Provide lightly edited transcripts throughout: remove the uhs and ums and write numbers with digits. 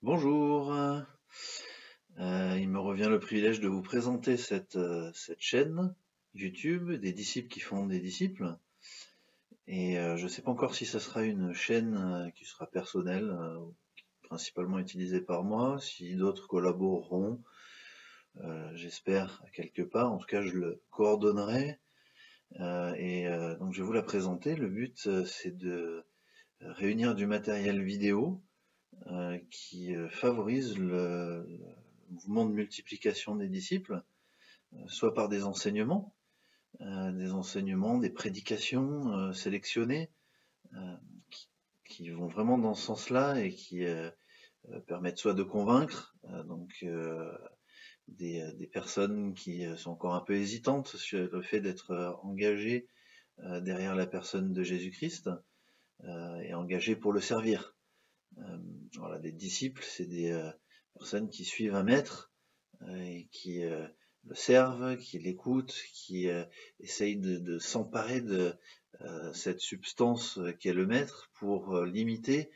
Bonjour, il me revient le privilège de vous présenter cette chaîne YouTube des disciples qui font des disciples. Et je ne sais pas encore si ça sera une chaîne qui sera personnelle, principalement utilisée par moi, si d'autres collaboreront, j'espère à quelque part. En tout cas, je le coordonnerai. Donc je vais vous la présenter. Le but, c'est de réunir du matériel vidéo qui favorise le mouvement de multiplication des disciples, soit par des enseignements, des prédications sélectionnées, euh, qui vont vraiment dans ce sens-là et qui permettent soit de convaincre des personnes qui sont encore un peu hésitantes sur le fait d'être engagées derrière la personne de Jésus-Christ et engagées pour le servir. Voilà, des disciples, c'est des personnes qui suivent un maître et qui le servent, qui l'écoutent, qui essayent de s'emparer de cette substance qu'est le maître pour l'imiter,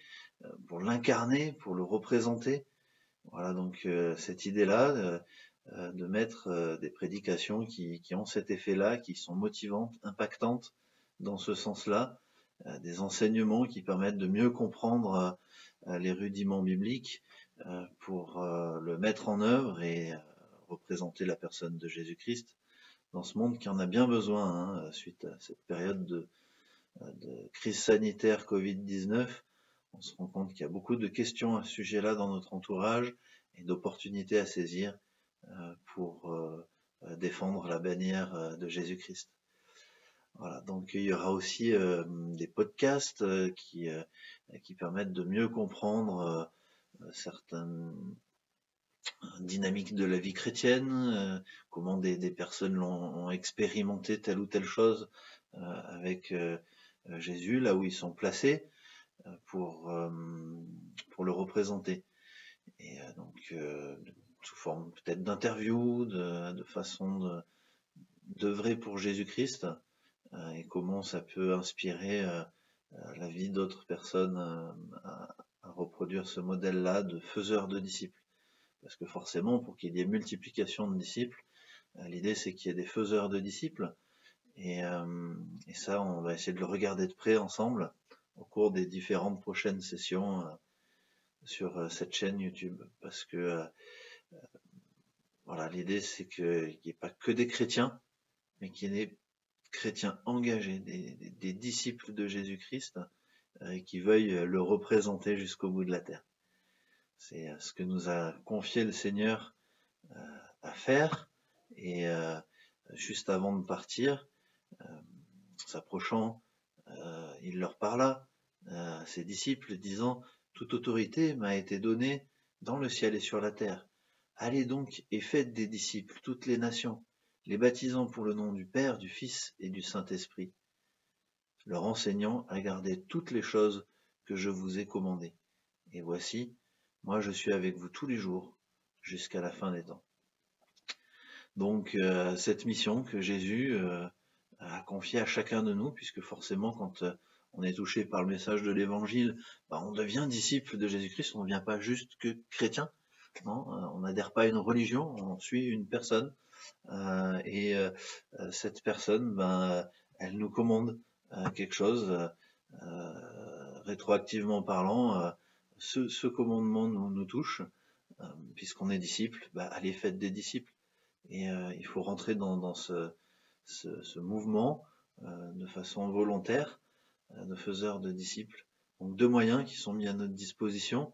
pour l'incarner, pour le représenter. Voilà, donc cette idée-là de mettre des prédications qui ont cet effet-là, qui sont motivantes, impactantes dans ce sens-là, des enseignements qui permettent de mieux comprendre les rudiments bibliques pour le mettre en œuvre et représenter la personne de Jésus-Christ dans ce monde qui en a bien besoin, suite à cette période de crise sanitaire Covid-19. On se rend compte qu'il y a beaucoup de questions à ce sujet-là dans notre entourage et d'opportunités à saisir pour défendre la bannière de Jésus-Christ. Voilà, donc il y aura aussi des podcasts qui permettent de mieux comprendre certaines dynamiques de la vie chrétienne, comment des personnes ont expérimenté telle ou telle chose avec Jésus, là où ils sont placés, pour le représenter. Et donc, sous forme peut-être d'interviews, de façon d'œuvrer pour Jésus-Christ, et comment ça peut inspirer la vie d'autres personnes à reproduire ce modèle-là de faiseur de disciples. Parce que forcément, pour qu'il y ait multiplication de disciples, l'idée c'est qu'il y ait des faiseurs de disciples. Et ça, on va essayer de le regarder de près ensemble au cours des différentes prochaines sessions sur cette chaîne YouTube. Parce que voilà, l'idée c'est qu'il n'y ait pas que des chrétiens, mais qu'il y ait des chrétiens engagés, des disciples de Jésus-Christ qui veuillent le représenter jusqu'au bout de la terre. C'est ce que nous a confié le Seigneur à faire. Et juste avant de partir, s'approchant, il leur parla à ses disciples, disant « Toute autorité m'a été donnée dans le ciel et sur la terre. Allez donc et faites des disciples toutes les nations, les baptisant pour le nom du Père, du Fils et du Saint-Esprit, leur enseignant à garder toutes les choses que je vous ai commandées. Et voici, moi je suis avec vous tous les jours, jusqu'à la fin des temps. » Donc cette mission que Jésus a confiée à chacun de nous, puisque forcément quand on est touché par le message de l'Évangile, on devient disciple de Jésus-Christ, on ne devient pas juste que chrétien, non, on n'adhère pas à une religion, on suit une personne, et cette personne, elle nous commande quelque chose, rétroactivement parlant, ce commandement nous touche, puisqu'on est disciple, allez faites des disciples. Et il faut rentrer dans ce mouvement de façon volontaire, de faiseurs de disciples. Donc deux moyens qui sont mis à notre disposition,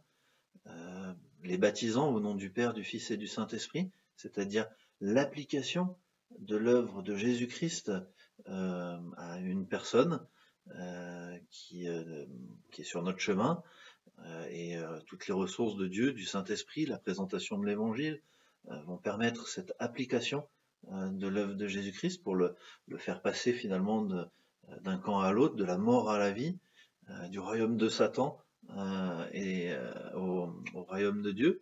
les baptisants au nom du Père, du Fils et du Saint-Esprit, c'est-à-dire l'application de l'œuvre de Jésus-Christ à une personne qui est sur notre chemin, et toutes les ressources de Dieu, du Saint-Esprit, la présentation de l'Évangile, vont permettre cette application de l'œuvre de Jésus-Christ pour le faire passer finalement d'un camp à l'autre, de la mort à la vie, du royaume de Satan et au royaume de Dieu.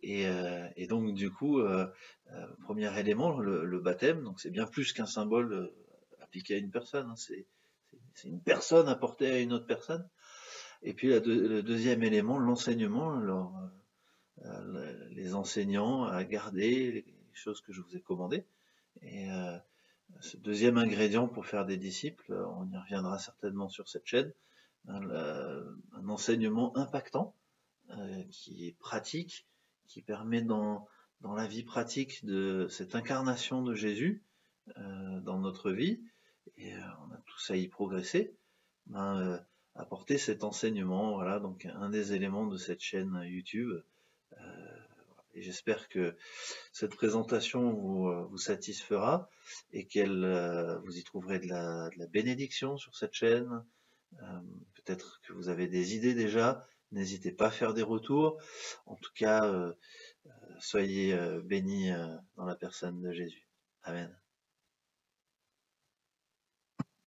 Et donc du coup, premier élément, le baptême, donc c'est bien plus qu'un symbole appliqué à une personne, hein, c'est une personne apportée à une autre personne. Et puis le deuxième élément, l'enseignement. Alors les enseignants à garder les choses que je vous ai commandées. Et ce deuxième ingrédient pour faire des disciples, on y reviendra certainement sur cette chaîne, un enseignement impactant, qui est pratique, qui permet dans la vie pratique de cette incarnation de Jésus dans notre vie, et on a tous à y progresser, apporter cet enseignement, voilà, donc un des éléments de cette chaîne YouTube. Et j'espère que cette présentation vous satisfera et qu'elle vous y trouverez de la bénédiction sur cette chaîne. Peut-être que vous avez des idées déjà, n'hésitez pas à faire des retours. En tout cas, soyez bénis dans la personne de Jésus. Amen.